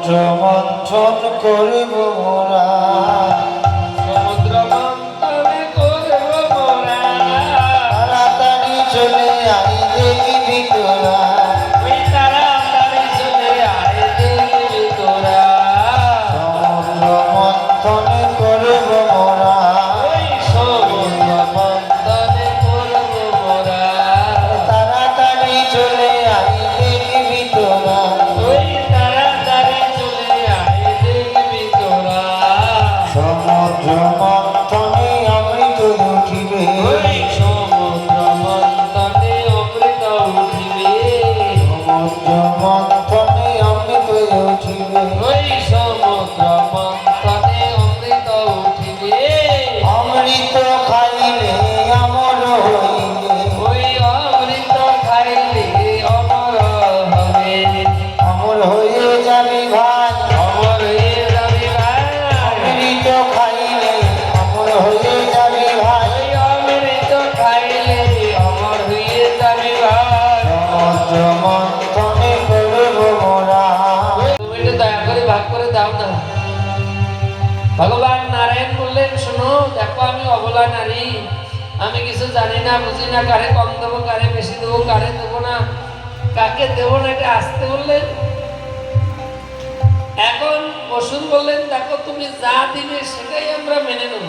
সমুদ্র মন্থন করব মোরা, সমুদ্র মন্থন করব মোরা, তাড়াতাড়ি চলে আই দেখবি তোরা, ওই তাড়াতাড়ি চলে আয় দেখবি তোরা। সমুদ্র মন্থন করব মোরা, ওই সমুদ্র মন্থন করব মোরা, তাড়াতাড়ি চলে আই দেখবি তোরা, ওই তাড়াতাড়ি চলে আয় দেখবি তোরা। সমুদ্র মন্থনে অমৃত উঠিবে, ওই সমুদ্র মন্থনে অমৃত উঠিবে, সমুদ্র মন্থনে অমৃত উঠিবে, ওই সমুদ্র মন্থনে অমৃত উঠিবে। অমৃত খাইলে অমর হইবে, ওই অমৃত খাইলে অমর হবে, অমর হয়ে যাবি ভাই, অমর হয়ে যাবি ভাই। অমৃত খাইলে অমর হয়ে যাবি ভাই, ওই অমৃত খাইলে অমর হয়ে যাবি ভাই। সমুদ্র মন্থনে করব মোরা। তুমি একটু দয়া করে ভাগ করে দাও না। ভগবান নারায়ণ বললেন, শোনো দেখো আমি অবলা নারী, আমি কিছু জানি না বুঝি না, কারে কম দেবো কারে বেশি দেবো কারে দেবো না কাকে দেবো না এটা আসতে বললেন। এখন অসুর বললেন, দেখো তুমি যা দিবে সেটাই আমরা মেনে নেব,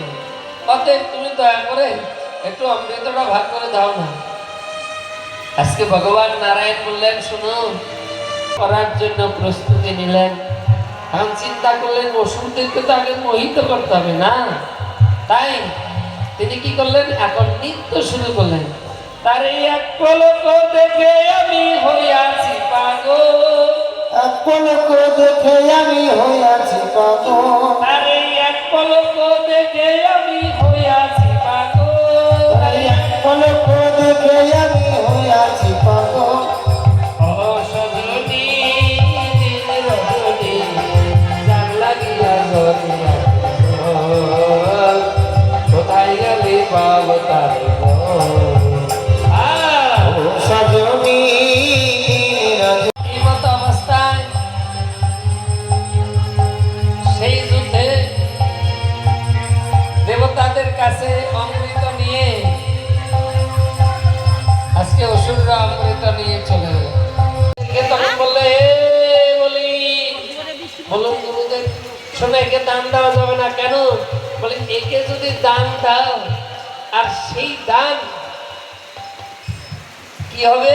অতএব তুমি দয়া করে একটু অমৃতটা ভাগ করে দাও না। আজকে ভগবান নারায়ণ বললেন, শোনো করার জন্য প্রস্তুতি নিলেন। এখন চিন্তা করলেন অসুরদেরকে তো আগে মোহিত করতে হবে না, তাই তিনি কি করলেন, এখন নৃত্য শুরু করলেন। তার এই এক পলক দেখে আমি হইয়াছি পাগল, এক পলক দেখে আমি হইয়াছি পাগল, তার এই এক পলক দেখে আমি হইয়াছি পাগল, তাই এক পলক দেখে আমি হইয়াছি পাগল, ও সজনী দিন রজনী জান লাগিয়া জরিয়া গোল, কোথায় গেলে পাবো তার সজনী এই মতো অবস্থায় সেই যুদ্ধে দেবতাদের কাছে অমৃত নিয়ে আজকে অসুররা অমৃত নিয়ে চলে গেল। তখন বললে, বলি বলুন গুরুদেব, শোনো একে দান দেওয়া যাবে না। কেন? বলে একে যদি দান দাও আর সেই দান কি হবে?